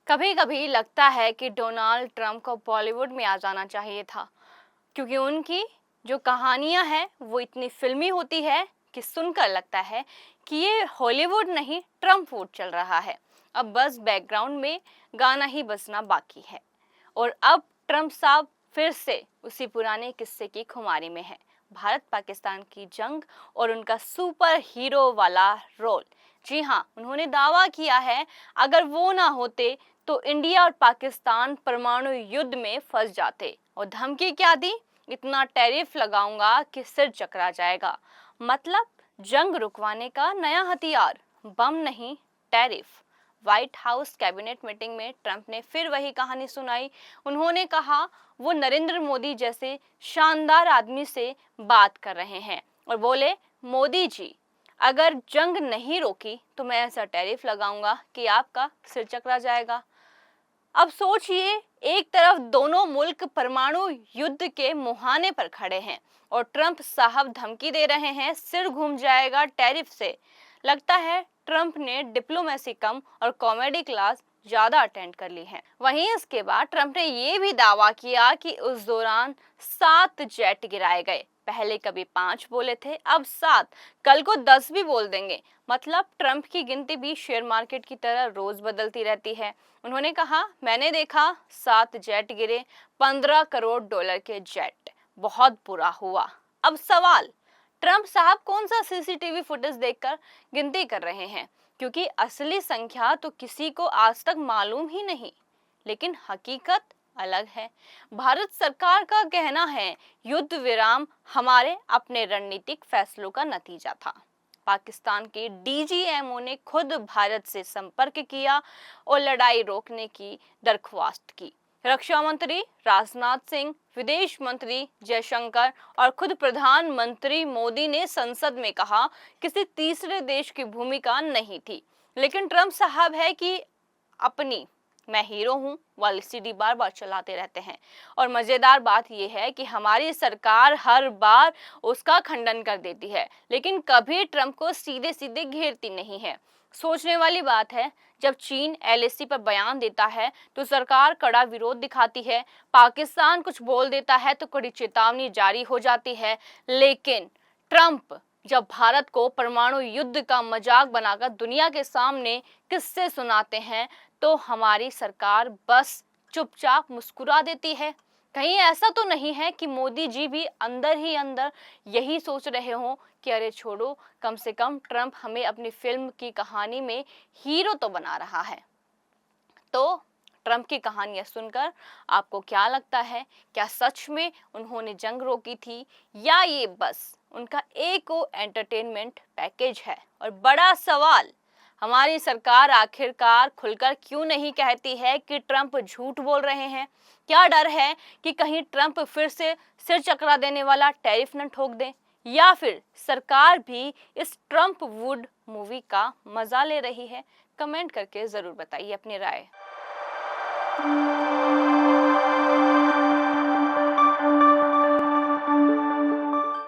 कभी कभी लगता है कि डोनाल्ड ट्रंप को बॉलीवुड में आ जाना चाहिए था, क्योंकि उनकी जो कहानियां हैं वो इतनी फिल्मी होती है कि सुनकर लगता है कि ये हॉलीवुड नहीं ट्रम्पवुड चल रहा है। अब बस बैकग्राउंड में गाना ही बजना बाकी है। और अब ट्रंप साहब फिर से उसी पुराने किस्से की खुमारी में है। भारत पाकिस्तान की जंग और उनका सुपर हीरो वाला रोल। जी हाँ, उन्होंने दावा किया है अगर वो ना होते तो इंडिया और पाकिस्तान परमाणु युद्ध में फंस जाते। और धमकी क्या दी? इतना टैरिफ लगाऊंगा कि सिर चकरा जाएगा। मतलब जंग रुकवाने का नया हथियार, बम नहीं tariff. White house cabinet meeting में ट्रंप ने फिर वही कहानी सुनाई। उन्होंने कहा वो नरेंद्र मोदी जैसे शानदार आदमी से बात कर रहे हैं और बोले, मोदी जी अगर जंग नहीं रोकी तो मैं ऐसा टैरिफ लगाऊंगा कि आपका सिर चकरा जाएगा। अब सोचिए, एक तरफ दोनों मुल्क परमाणु युद्ध के मुहाने पर खड़े हैं और ट्रंप साहब धमकी दे रहे हैं सिर घूम जाएगा टैरिफ से। लगता है ट्रंप ने डिप्लोमेसी कम और कॉमेडी क्लास ज्यादा अटेंड कर ली है। वहीं इसके बाद ट्रंप ने ये भी दावा किया कि उस दौरान 7 जेट गिराए गए। पहले कभी 5 बोले थे, अब 7, कल को 10 भी बोल देंगे। मतलब ट्रंप की गिनती भी शेयर मार्केट की तरह रोज बदलती रहती है। उन्होंने कहा, मैंने देखा 7 जेट गिरे, 15 करोड़ डॉलर के जेट, बहुत बुरा हुआ। अब सवाल, ट्रंप साहब कौन सा सीसीटीवी फुटेज देखकर गिनती कर रहे हैं? क्योंकि असली संख्या तो किसी को आज तक मालूम ही नहीं। लेकिन हकीकत अलग है। भारत सरकार का कहना है युद्ध विराम हमारे अपने रणनीतिक फैसलों का नतीजा था। पाकिस्तान के डीजीएमओ ने खुद भारत से संपर्क किया और लड़ाई रोकने की दरख्वास्त की। रक्षा मंत्री राजनाथ सिंह, विदेश मंत्री जयशंकर और खुद प्रधानमंत्री मोदी ने संसद में कहा किसी तीसरे देश की भूमिका नहीं थी। लेकिन ट्रंप साहब है कि अपनी मैं हीरो हूँ वाली सीडी बार बार चलाते रहते हैं। और मजेदार बात यह है कि हमारी सरकार हर बार उसका खंडन कर देती है, लेकिन कभी ट्रंप को सीधे सीधे घेरती नहीं है। सोचने वाली बात है, जब चीन एलएसी पर बयान देता है तो सरकार कड़ा विरोध दिखाती है, पाकिस्तान कुछ बोल देता है तो कड़ी चेतावनी जारी हो जाती है। लेकिन ट्रंप जब भारत को परमाणु युद्ध का मजाक बनाकर दुनिया के सामने किस्से सुनाते हैं तो हमारी सरकार बस चुपचाप मुस्कुरा देती है। कहीं ऐसा तो नहीं है कि मोदी जी भी अंदर ही अंदर यही सोच रहे हों कि अरे छोड़ो, कम से कम ट्रंप हमें अपनी फिल्म की कहानी में हीरो तो बना रहा है। तो ट्रंप की कहानियां सुनकर आपको क्या लगता है? क्या सच में उन्होंने जंग रोकी थी या ये बस उनका एक एंटरटेनमेंट पैकेज है? और बड़ा सवाल, हमारी सरकार आखिरकार खुलकर क्यों नहीं कहती है कि ट्रंप झूठ बोल रहे हैं? क्या डर है कि कहीं ट्रंप फिर से सिर चकरा देने वाला टैरिफ न ठोक दे, या फिर सरकार भी इस ट्रंप वुड मूवी का मजा ले रही है? कमेंट करके जरूर बताइए अपनी राय।